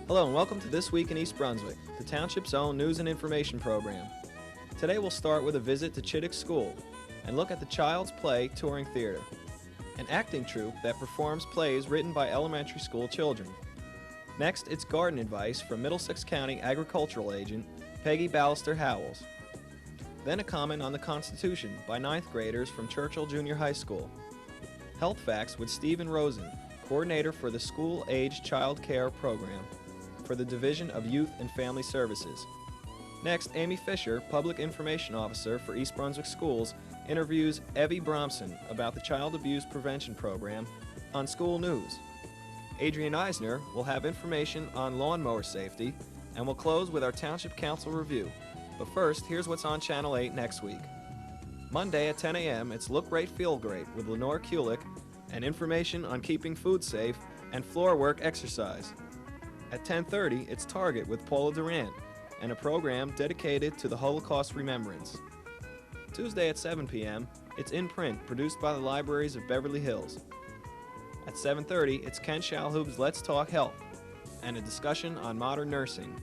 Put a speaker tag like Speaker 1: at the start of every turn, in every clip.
Speaker 1: Hello and welcome to This Week in East Brunswick, the township's own news and information program. Today we'll start with a visit to Chittick School and look at the Child's Play Touring Theater, an acting troupe that performs plays written by elementary school children. Next, it's garden advice from Middlesex County Agricultural Agent Pegi Ballister-Howells. Then a comment on the Constitution by 9th graders from Churchill Junior High School. Health facts with Stephen Rosen, coordinator for the School-Age Child Care Program for the Division of Youth and Family Services. Next, Amy Fisher, Public Information Officer for East Brunswick Schools, interviews Evie Bramson about the Child Abuse Prevention Program on School News. Adrian Eisner will have information on lawnmower safety, and we'll close with our Township Council review. But first, here's what's on Channel 8 next week. Monday at 10 a.m., it's Look Great, Feel Great with Lenore Kulick and information on keeping food safe and floor work exercise. At 10:30, it's Target with Paula Durant and a program dedicated to the Holocaust remembrance. Tuesday at 7 p.m., it's In Print, produced by the Libraries of Beverly Hills. At 7:30, it's Ken Shalhoub's Let's Talk Health and a discussion on modern nursing.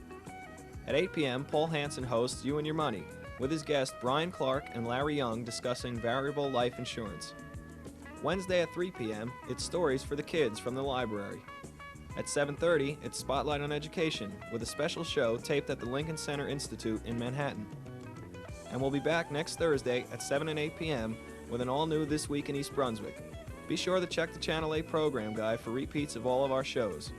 Speaker 1: At 8 p.m., Paul Hansen hosts You and Your Money with his guests Brian Clark and Larry Young discussing variable life insurance. Wednesday at 3 p.m., it's Stories for the Kids from the library. At 7:30, it's Spotlight on Education with a special show taped at the Lincoln Center Institute in Manhattan. And we'll be back next Thursday at 7 and 8 p.m. with an all-new This Week in East Brunswick. Be sure to check the Channel 8 program guide for repeats of all of our shows.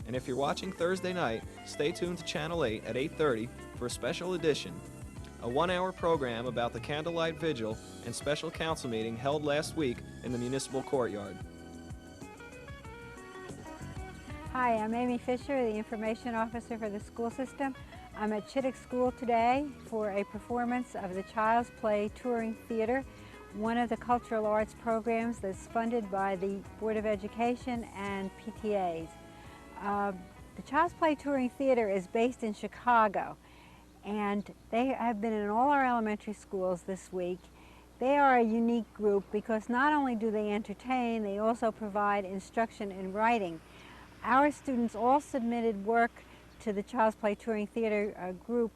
Speaker 1: And if you're watching Thursday night, stay tuned to Channel 8 at 8:30 for a special edition, a one-hour program about the Candlelight Vigil and special council meeting held last week in the municipal courtyard.
Speaker 2: Hi, I'm Amy Fisher, the Information Officer for the school system. I'm at Chittick School today for a performance of the Child's Play Touring Theater, one of the cultural arts programs that's funded by the Board of Education and PTAs. The Child's Play Touring Theater is based in Chicago, and they have been in all our elementary schools this week. They are a unique group because not only do they entertain, they also provide instruction in writing. Our students all submitted work to the Child's Play Touring Theater group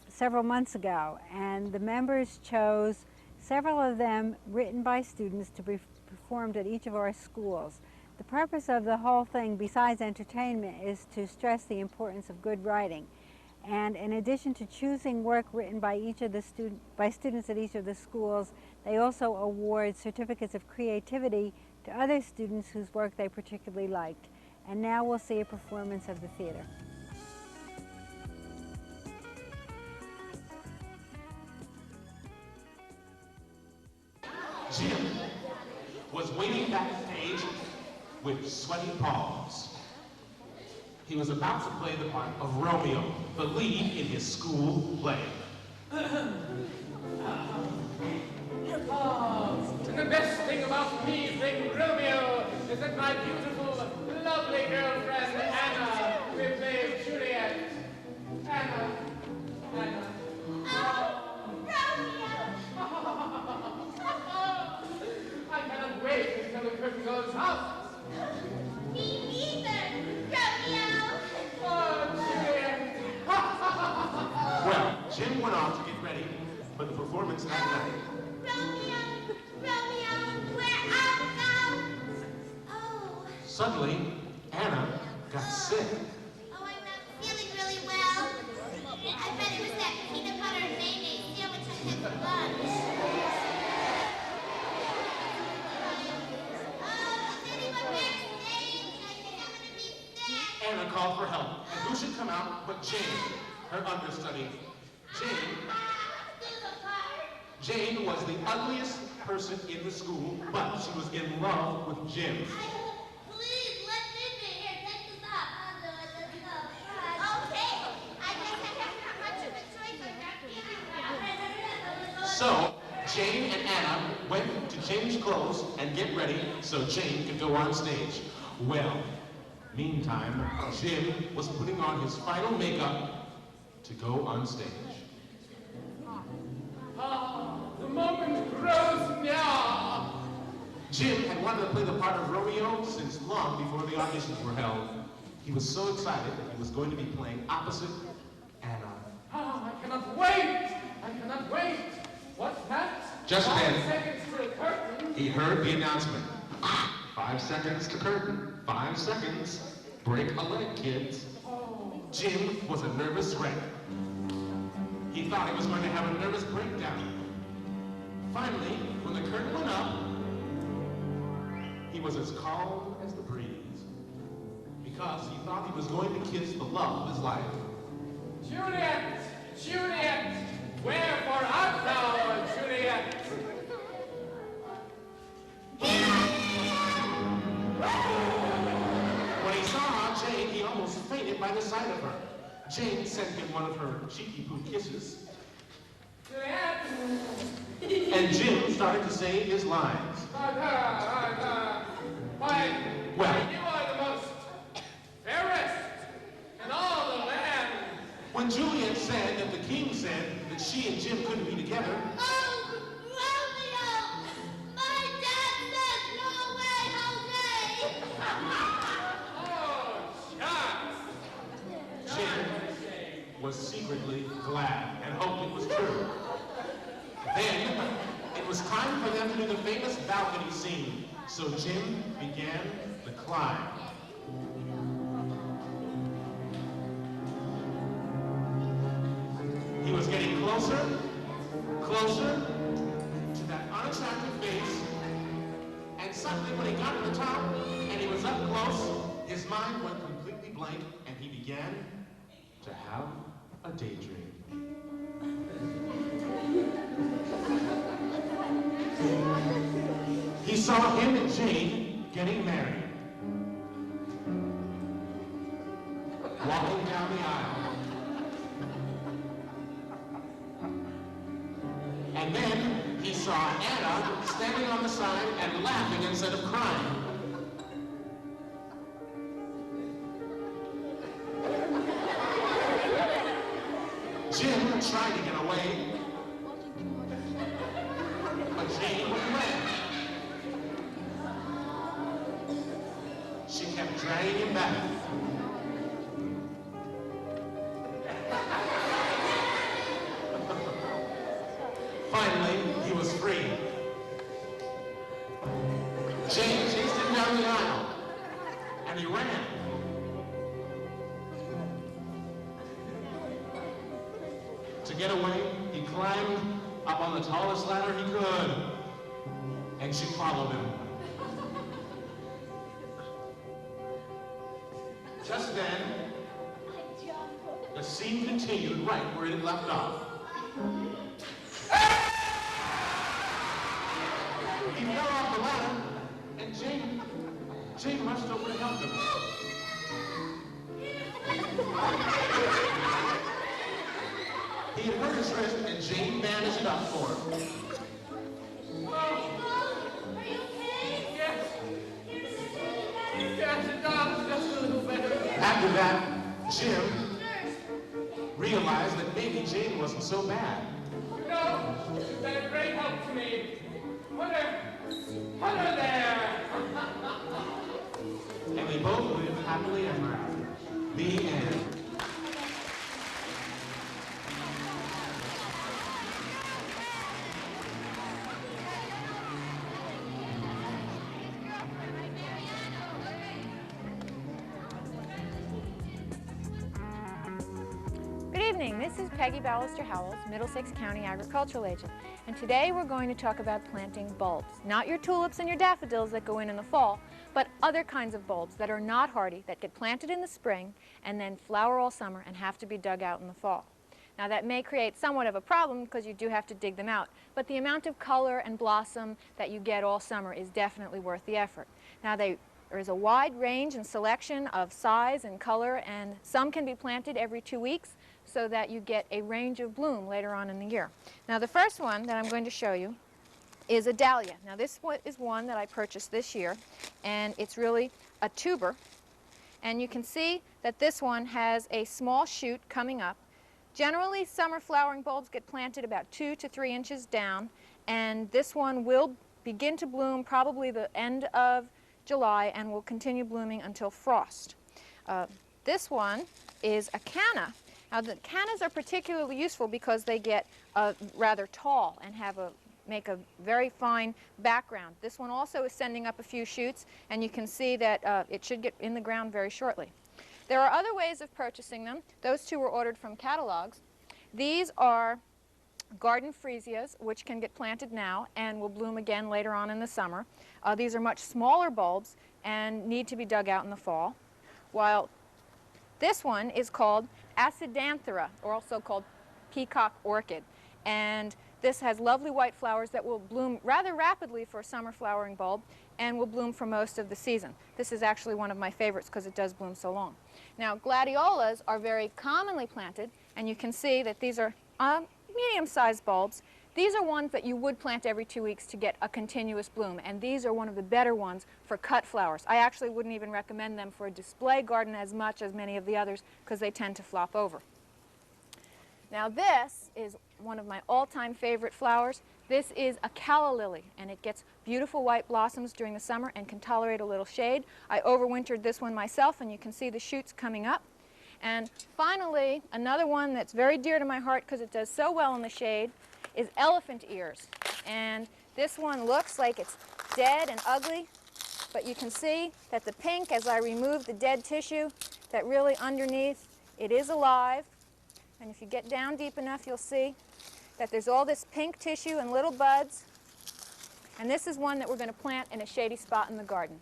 Speaker 2: several months ago, and the members chose several of them written by students to be performed at each of our schools. The purpose of the whole thing, besides entertainment, is to stress the importance of good writing. And in addition to choosing work written by students at each of the schools, they also award certificates of creativity to other students whose work they particularly liked. And now we'll see a performance of the theater.
Speaker 3: Jim was waiting backstage with sweaty palms. He was about to play the part of Romeo, the lead in his school play.
Speaker 4: And the best thing about me being Romeo is that my beautiful, lovely girlfriend Anna will play Juliet. Anna. I cannot wait until the curtain goes up.
Speaker 5: Me neither, Romeo.
Speaker 4: Oh, Juliet.
Speaker 3: Well, Jim went off to get ready for the performance that night.
Speaker 5: Romeo, where art thou? Oh.
Speaker 3: Suddenly, Anna got sick.
Speaker 5: Oh, I'm not feeling really well. I bet it was that peanut butter and mayonnaise sandwich I had for lunch. Oh, is anyone backstage? I think I'm gonna be sick.
Speaker 3: Anna called for help, and who should come out but Jane, her understudy. Jane was the ugliest person in the school, but she was in love with Jim.
Speaker 5: Please, let me be here. Take this off. I'll do it. Let's go. Okay. I guess I have not much of a choice.
Speaker 3: So, Jane and Anna went to change clothes and get ready so Jane could go on stage. Well, meantime, Jim was putting on his final makeup to go on stage.
Speaker 4: The moment grows near.
Speaker 3: Jim had wanted to play the part of Romeo since long before the auditions were held. He was so excited that he was going to be playing opposite Anna.
Speaker 4: Oh, I cannot wait! I cannot wait! What's that?
Speaker 3: Just
Speaker 4: 5
Speaker 3: then,
Speaker 4: seconds to the curtain.
Speaker 3: he heard the announcement. 5 seconds to curtain. 5 seconds. Break a leg, kids. Jim was a nervous wreck. He thought he was going to have a nervous breakdown. Finally, when the curtain went up, he was as calm as the breeze. Because he thought he was going to kiss the love of his life.
Speaker 4: Juliet! Juliet! Wherefore art thou, Juliet?
Speaker 3: When he saw Jane, he almost fainted by the sight of her. Jane sent him one of her cheeky-poo kisses.
Speaker 4: Juliet!
Speaker 3: And Jim started to say his lines.
Speaker 4: Why, you are the most fairest in all the land.
Speaker 3: When Juliet said that the king said that she and Jim couldn't be together,
Speaker 5: Oh, Romeo! My dad says no way, Jose!
Speaker 4: Oh, shucks.
Speaker 3: Jim was secretly glad and hoped it was true. Then, it was time for them to do the famous balcony scene, so Jim began the climb. He was getting closer, closer to that unattractive face, and suddenly when he got to the top and he was up close, his mind went completely blank and he began to have a daydream. He saw him and Jane getting married, walking down the aisle. And then he saw Anna standing on the side and laughing instead of crying. Jim tried to get away, but Jane wouldn't let. She kept dragging him back. Finally, he was free. Jane chased him down the aisle, and he ran. To get away, he climbed up on the tallest ladder he could, and she followed him. Just then, the scene continued right where it had left off. He fell off the ladder, and Jane rushed over to help him. He had hurt his wrist, and Jane bandaged it up for him.
Speaker 5: Are you okay?
Speaker 4: Yes,
Speaker 5: Here's the baby.
Speaker 4: yes, it does. Just a little better.
Speaker 3: After that, Jim realized that maybe Jane wasn't so bad.
Speaker 4: You know, she's been a great help to me. Put her there.
Speaker 3: And they both lived happily ever after. The end.
Speaker 6: Good evening, this is Peggy Ballister-Howells, Middlesex County Agricultural Agent, and today we're going to talk about planting bulbs. Not your tulips and your daffodils that go in the fall, but other kinds of bulbs that are not hardy, that get planted in the spring and then flower all summer and have to be dug out in the fall. Now that may create somewhat of a problem because you do have to dig them out, but the amount of color and blossom that you get all summer is definitely worth the effort. Now there is a wide range and selection of size and color, and some can be planted every 2 weeks so that you get a range of bloom later on in the year. Now the first one that I'm going to show you is a dahlia. Now this is one that I purchased this year, and it's really a tuber, and you can see that this one has a small shoot coming up. Generally, summer flowering bulbs get planted about 2 to 3 inches down, and this one will begin to bloom probably the end of July and will continue blooming until frost. This one is a canna. Now the cannas are particularly useful because they get rather tall and make a very fine background. This one also is sending up a few shoots, and you can see that it should get in the ground very shortly. There are other ways of purchasing them. Those two were ordered from catalogs. These are garden freesias, which can get planted now and will bloom again later on in the summer. These are much smaller bulbs and need to be dug out in the fall, while this one is called Acidanthera, or also called peacock orchid. And this has lovely white flowers that will bloom rather rapidly for a summer flowering bulb and will bloom for most of the season. This is actually one of my favorites because it does bloom so long. Now, gladiolas are very commonly planted, and you can see that these are medium-sized bulbs. These are ones that you would plant every 2 weeks to get a continuous bloom, and these are one of the better ones for cut flowers. I actually wouldn't even recommend them for a display garden as much as many of the others because they tend to flop over. Now this is one of my all-time favorite flowers. This is a calla lily, and it gets beautiful white blossoms during the summer and can tolerate a little shade. I overwintered this one myself, and you can see the shoots coming up. And finally, another one that's very dear to my heart because it does so well in the shade is elephant ears. And this one looks like it's dead and ugly, but you can see that the pink, as I remove the dead tissue, that really underneath it is alive. And if you get down deep enough, you'll see that there's all this pink tissue and little buds. And this is one that we're going to plant in a shady spot in the garden.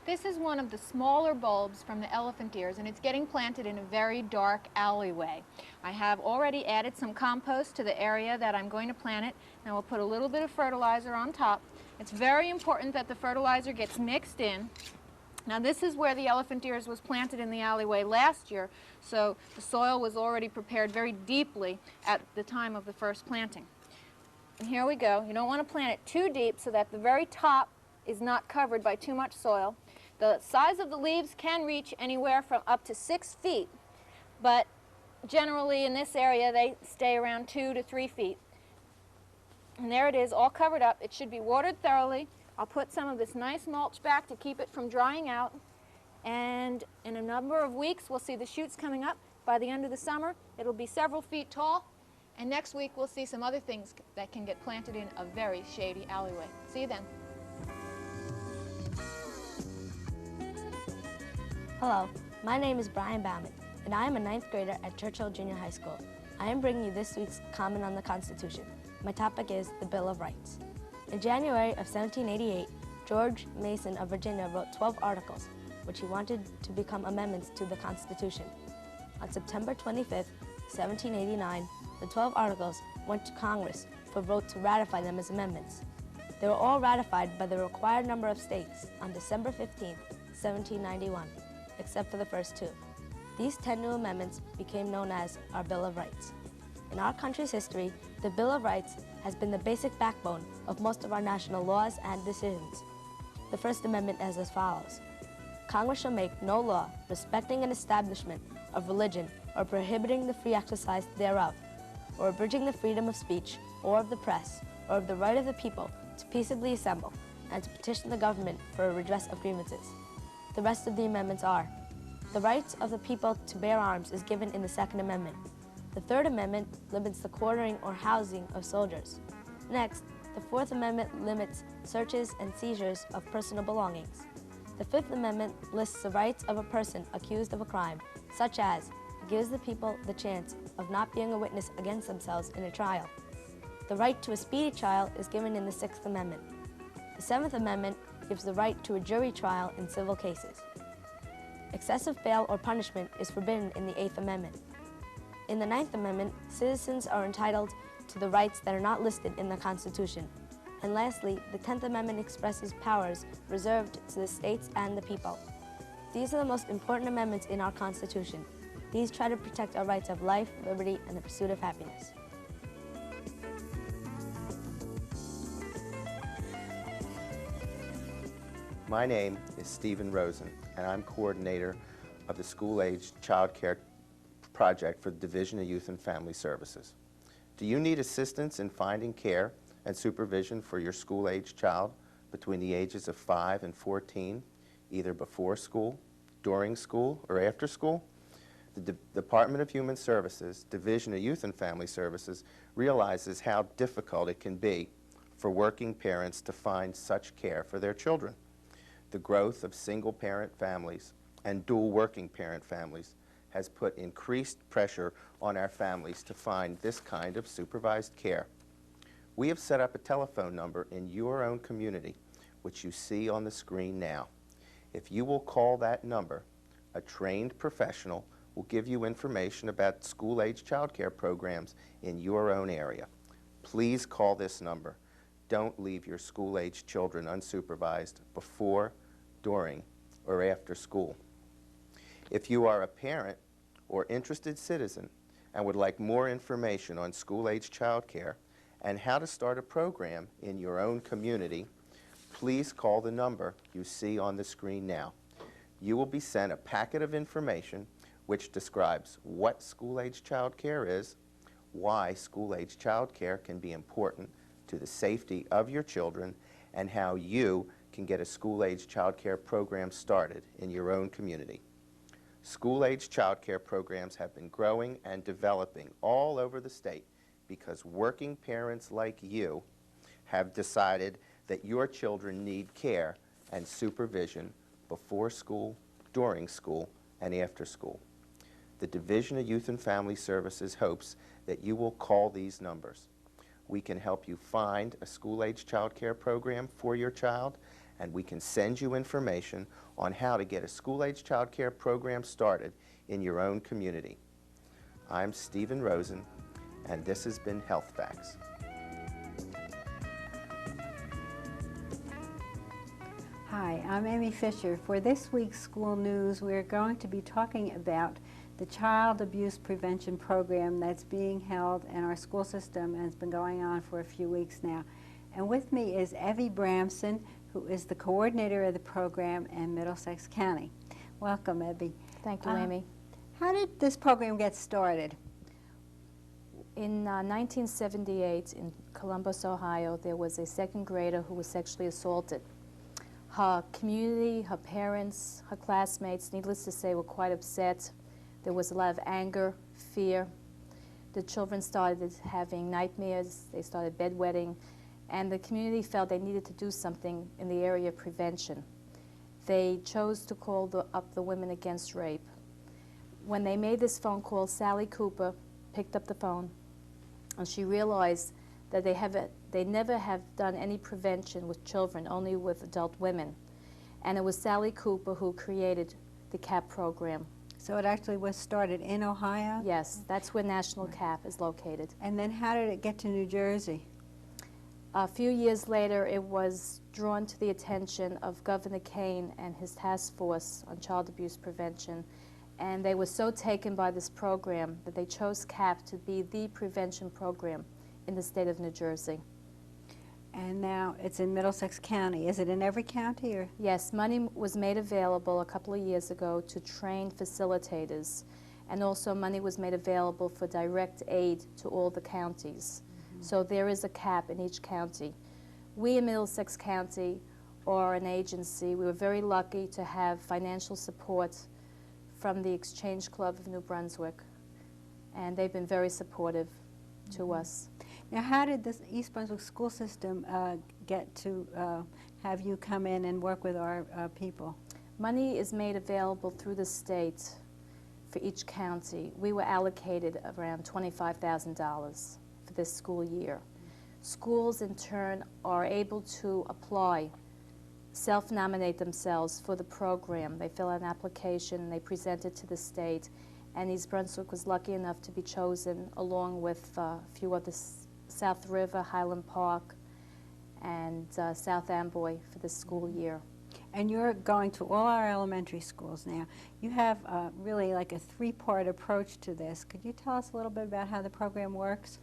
Speaker 6: This is one of the smaller bulbs from the elephant ears, and it's getting planted in a very dark alleyway. I have already added some compost to the area that I'm going to plant it, and we'll put a little bit of fertilizer on top. It's very important that the fertilizer gets mixed in. Now this is where the elephant ears was planted in the alleyway last year, so the soil was already prepared very deeply at the time of the first planting. And here we go. You don't want to plant it too deep so that the very top is not covered by too much soil. The size of the leaves can reach anywhere from up to 6 feet, but generally in this area they stay around 2 to 3 feet. And there it is, all covered up. It should be watered thoroughly. I'll put some of this nice mulch back to keep it from drying out, and in a number of weeks we'll see the shoots coming up. By the end of the summer it'll be several feet tall, and next week we'll see some other things that can get planted in a very shady alleyway. See you then.
Speaker 7: Hello, my name is Brian Bauman, and I am a 9th grader at Churchill Junior High School. I am bringing you this week's Comment on the Constitution. My topic is the Bill of Rights. In January of 1788, George Mason of Virginia wrote 12 articles, which he wanted to become amendments to the Constitution. On September 25, 1789, the 12 articles went to Congress for a vote to ratify them as amendments. They were all ratified by the required number of states on December 15, 1791. Except for the first 2. These 10 new amendments became known as our Bill of Rights. In our country's history, the Bill of Rights has been the basic backbone of most of our national laws and decisions. The First Amendment is as follows. Congress shall make no law respecting an establishment of religion or prohibiting the free exercise thereof, or abridging the freedom of speech or of the press, or of the right of the people to peaceably assemble and to petition the government for a redress of grievances. The rest of the amendments are: the rights of the people to bear arms is given in the Second Amendment. The Third Amendment limits the quartering or housing of soldiers. Next, the Fourth Amendment limits searches and seizures of personal belongings. The Fifth Amendment lists the rights of a person accused of a crime, such as it gives the people the chance of not being a witness against themselves in a trial. The right to a speedy trial is given in the Sixth Amendment. The Seventh Amendment gives the right to a jury trial in civil cases. Excessive bail or punishment is forbidden in the Eighth Amendment. In the Ninth Amendment, citizens are entitled to the rights that are not listed in the Constitution. And lastly, the 10th Amendment expresses powers reserved to the states and the people. These are the most important amendments in our Constitution. These try to protect our rights of life, liberty, and the pursuit of happiness.
Speaker 8: My name is Stephen Rosen, and I'm coordinator of the school-age child care project for the Division of Youth and Family Services. Do you need assistance in finding care and supervision for your school-age child between the ages of 5 and 14, either before school, during school, or after school, the Department of Human Services, Division of Youth and Family Services, realizes how difficult it can be for working parents to find such care for their children. The growth of single-parent families and dual working parent families has put increased pressure on our families to find this kind of supervised care. We have set up a telephone number in your own community, which you see on the screen now. If you will call that number, a trained professional will give you information about school-age child care programs in your own area. Please call this number. Don't leave your school-age children unsupervised before, during, or after school. If you are a parent or interested citizen and would like more information on school-age child care and how to start a program in your own community, please call the number you see on the screen now. You will be sent a packet of information which describes what school-age child care is, why school-age child care can be important to the safety of your children, and how you can get a school-age child care program started in your own community. School-age child care programs have been growing and developing all over the state because working parents like you have decided that your children need care and supervision before school, during school, and after school. The Division of Youth and Family Services hopes that you will call these numbers. We can help you find a school-age child care program for your child, and we can send you information on how to get a school-age child care program started in your own community. I'm Stephen Rosen, and this has been Health Facts.
Speaker 2: Hi, I'm Amy Fisher. For this week's school news, we're going to be talking about the Child Abuse Prevention Program that's being held in our school system and has been going on for a few weeks now. And with me is Evie Bramson, who is the coordinator of the program in Middlesex County. Welcome, Evie.
Speaker 6: Thank you, Amy.
Speaker 2: How did this program get started?
Speaker 6: In 1978, in Columbus, Ohio, there was a second grader who was sexually assaulted. Her community, her parents, her classmates, needless to say, were quite upset. There was a lot of anger, fear. The children started having nightmares. They started bedwetting. And the community felt they needed to do something in the area of prevention. They chose to call up the Women Against Rape. When they made this phone call, Sally Cooper picked up the phone, and she realized that they never have done any prevention with children, only with adult women. And it was Sally Cooper who created the C.A.P program.
Speaker 2: So it actually was started in Ohio?
Speaker 6: Yes, that's where National C.A.P is located.
Speaker 2: And then how did it get to New Jersey?
Speaker 6: A few years later, it was drawn to the attention of Governor Kane and his task force on child abuse prevention. And they were so taken by this program that they chose C.A.P to be the prevention program in the state of New Jersey.
Speaker 2: And now it's in Middlesex County. Is it in every county, or?
Speaker 6: Yes, money was made available a couple of years ago to train facilitators, and also money was made available for direct aid to all the counties. So there is a C.A.P in each county. We in Middlesex County are an agency. We were very lucky to have financial support from the Exchange Club of New Brunswick, and they've been very supportive to us.
Speaker 2: Now, how did this East Brunswick school system get to have you come in and work with our people?
Speaker 6: Money is made available through the state for each county. We were allocated around $25,000 for this school year. Schools, in turn, are able to apply, self-nominate themselves for the program. They fill out an application, they present it to the state, and East Brunswick was lucky enough to be chosen along with a few others, South River, Highland Park, and South Amboy for this school year.
Speaker 2: And you're going to all our elementary schools now. You have really like a three-part approach to this. Could you tell us a little bit about how the program works?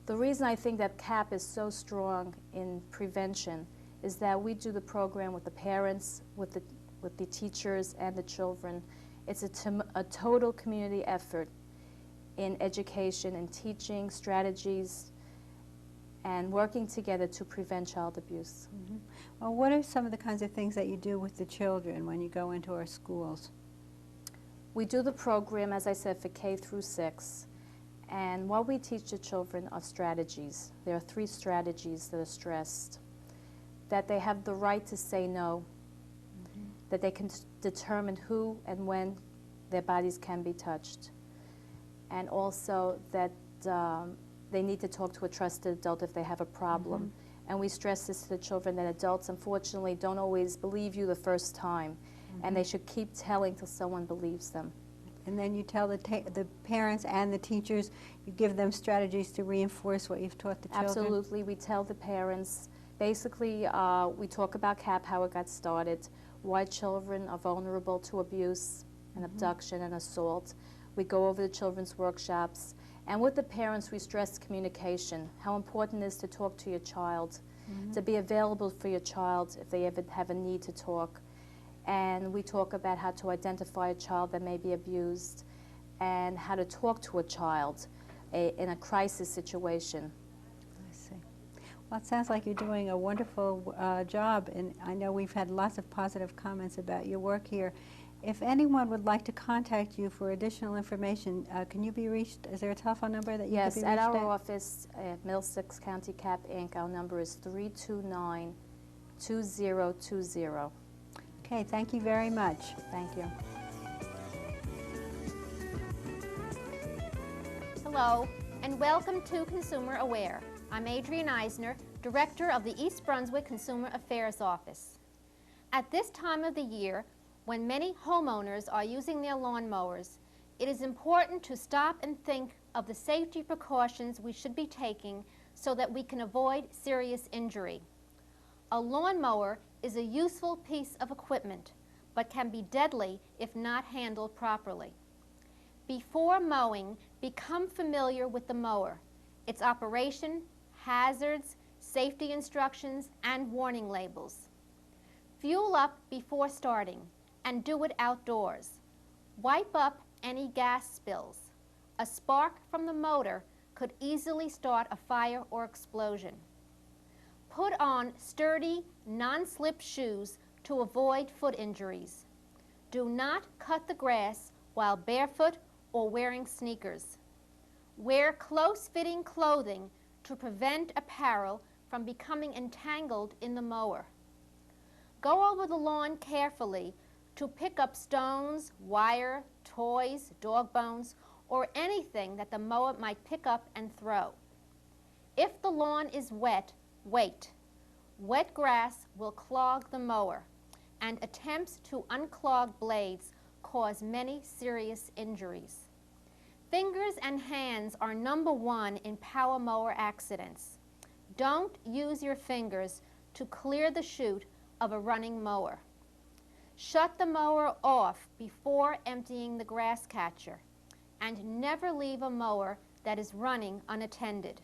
Speaker 6: The reason I think that C.A.P is so strong in prevention is that we do the program with the parents, with the teachers, and the children. It's a total community effort in education and teaching strategies and working together to prevent child abuse.
Speaker 2: Well, what are some of the kinds of things that you do with the children when you go into our schools?
Speaker 7: We do the program, as I said, for K through 6. And what we teach the children are strategies. There are 3 strategies that are stressed. That they have the right to say no, that they can determine who and when their bodies can be touched, and also that they need to talk to a trusted adult if they have a problem. And we stress this to the children that adults, unfortunately, don't always believe you the first time, and they should keep telling till someone believes them.
Speaker 2: And then you tell the parents and the teachers, you give them strategies to reinforce what you've taught the children?
Speaker 7: Absolutely. We tell the parents, basically, we talk about C.A.P, how it got started, why children are vulnerable to abuse and abduction and assault. We go over the children's workshops. And with the parents, we stress communication, how important it is to talk to your child, to be available for your child if they ever have a need to talk. And we talk about how to identify a child that may be abused and how to talk to a child in a crisis situation.
Speaker 2: I see. Well, it sounds like you're doing a wonderful job, and I know we've had lots of positive comments about your work here. If anyone would like to contact you for additional information, can you be reached? Is there a telephone number that you can be reached
Speaker 7: Yes, at our office at Middlesex County C.A.P. Inc., our number is 329-2020.
Speaker 2: Okay, thank you very much.
Speaker 7: Thank you.
Speaker 6: Hello, and welcome to Consumer Aware. I'm Adrienne Eisner, Director of the East Brunswick Consumer Affairs Office. At this time of the year, when many homeowners are using their lawnmowers, it is important to stop and think of the safety precautions we should be taking so that we can avoid serious injury. A lawnmower is a useful piece of equipment, but can be deadly if not handled properly. Before mowing, become familiar with the mower, its operation, hazards, safety instructions, and warning labels. Fuel up before starting, and do it outdoors. Wipe up any gas spills. A spark from the motor could easily start a fire or explosion. Put on sturdy, non-slip shoes to avoid foot injuries. Do not cut the grass while barefoot or wearing sneakers. Wear close-fitting clothing to prevent apparel from becoming entangled in the mower. Go over the lawn carefully to pick up stones, wire, toys, dog bones, or anything that the mower might pick up and throw. If the lawn is wet, wait. Wet grass will clog the mower, and attempts to unclog blades cause many serious injuries. Fingers and hands are #1 in power mower accidents. Don't use your fingers to clear the chute of a running mower. Shut the mower off before emptying the grass catcher, and never leave a mower that is running unattended.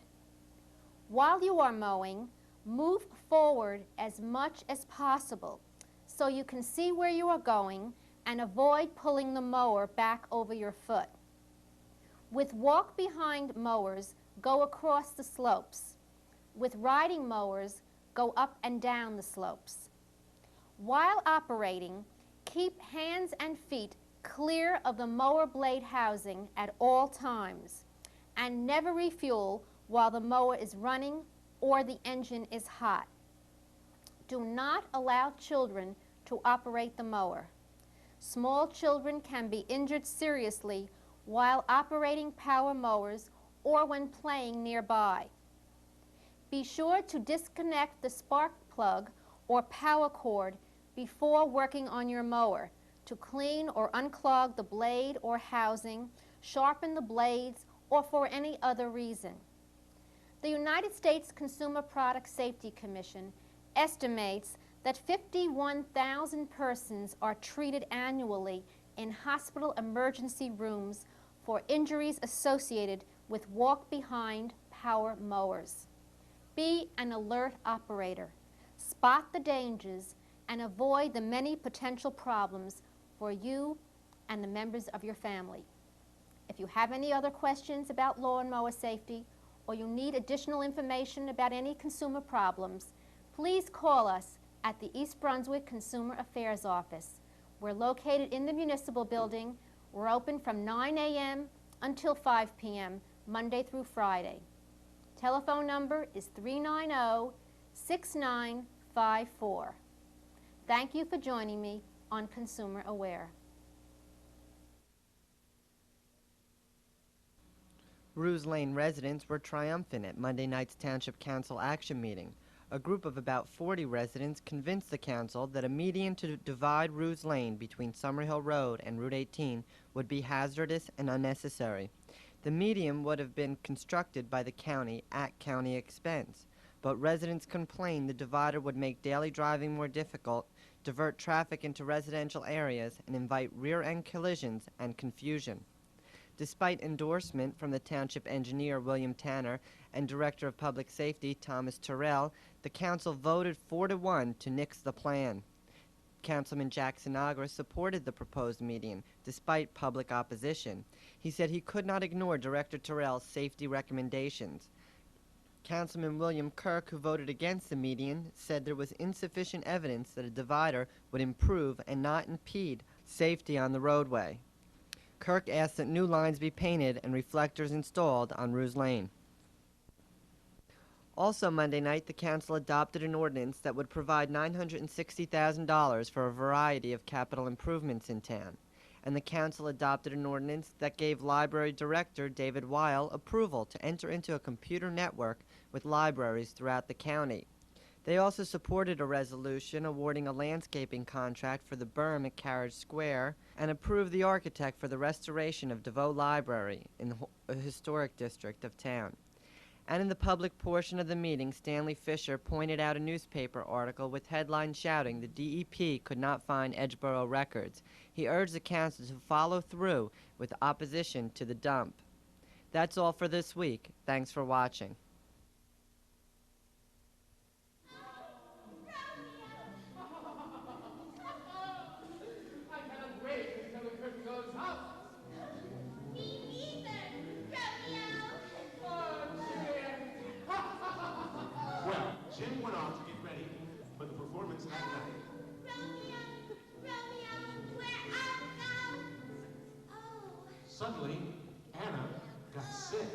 Speaker 6: While you are mowing, move forward as much as possible so you can see where you are going and avoid pulling the mower back over your foot. With walk-behind mowers, go across the slopes. With riding mowers, go up and down the slopes. While operating, keep hands and feet clear of the mower blade housing at all times, and never refuel while the mower is running or the engine is hot. Do not allow children to operate the mower. Small children can be injured seriously while operating power mowers or when playing nearby. Be sure to disconnect the spark plug or power cord before working on your mower to clean or unclog the blade or housing, sharpen the blades, or for any other reason. The United States Consumer Product Safety Commission estimates that 51,000 persons are treated annually in hospital emergency rooms for injuries associated with walk-behind power mowers. Be an alert operator. Spot the dangers and avoid the many potential problems for you and the members of your family. If you have any other questions about lawnmower safety, or you need additional information about any consumer problems, please call us at the East Brunswick Consumer Affairs Office. We're located in the municipal building,
Speaker 9: We're open from 9 a.m. until 5 p.m., Monday through Friday. Telephone number is 390-6954. Thank you for joining me on Consumer Aware.
Speaker 10: Roos Lane residents were triumphant at Monday night's Township Council action meeting. A group of about 40 residents convinced the council that a median to divide Roos Lane between Summerhill Road and Route 18 would be hazardous and unnecessary. The median would have been constructed by the county at county expense, but residents complained the divider would make daily driving more difficult, divert traffic into residential areas, and invite rear-end collisions and confusion. Despite endorsement from the township engineer, William Tanner, and Director of Public Safety, Thomas Terrell, the council voted 4-1 to nix the plan. Councilman Jackson Agra supported the proposed median, despite public opposition. He said he could not ignore Director Terrell's safety recommendations. Councilman William Kirk, who voted against the median, said there was insufficient evidence that a divider would improve and not impede safety on the roadway. Kirk asked that new lines be painted and reflectors installed on Roos Lane. Also Monday night, the council adopted an ordinance that would provide $960,000 for a variety of capital improvements in town. And the council adopted an ordinance that gave Library Director David Weil approval to enter into a computer network with libraries throughout the county. They also supported a resolution awarding a landscaping contract for the berm at Carriage Square and approved the architect for the restoration of DeVoe Library in the historic district of town. And in the public portion of the meeting, Stanley Fisher pointed out a newspaper article with headlines shouting the DEP could not find Edgeboro records. He urged the council to follow through with opposition to the dump. That's all for this week. Thanks for watching.
Speaker 4: I cannot wait until the curtain goes up.
Speaker 5: Me neither, Romeo.
Speaker 4: Oh, Juliet.
Speaker 3: Well, Jim went off to get ready for the performance that night.
Speaker 5: Romeo, Romeo, where art thou? Oh.
Speaker 3: Suddenly, Anna got sick.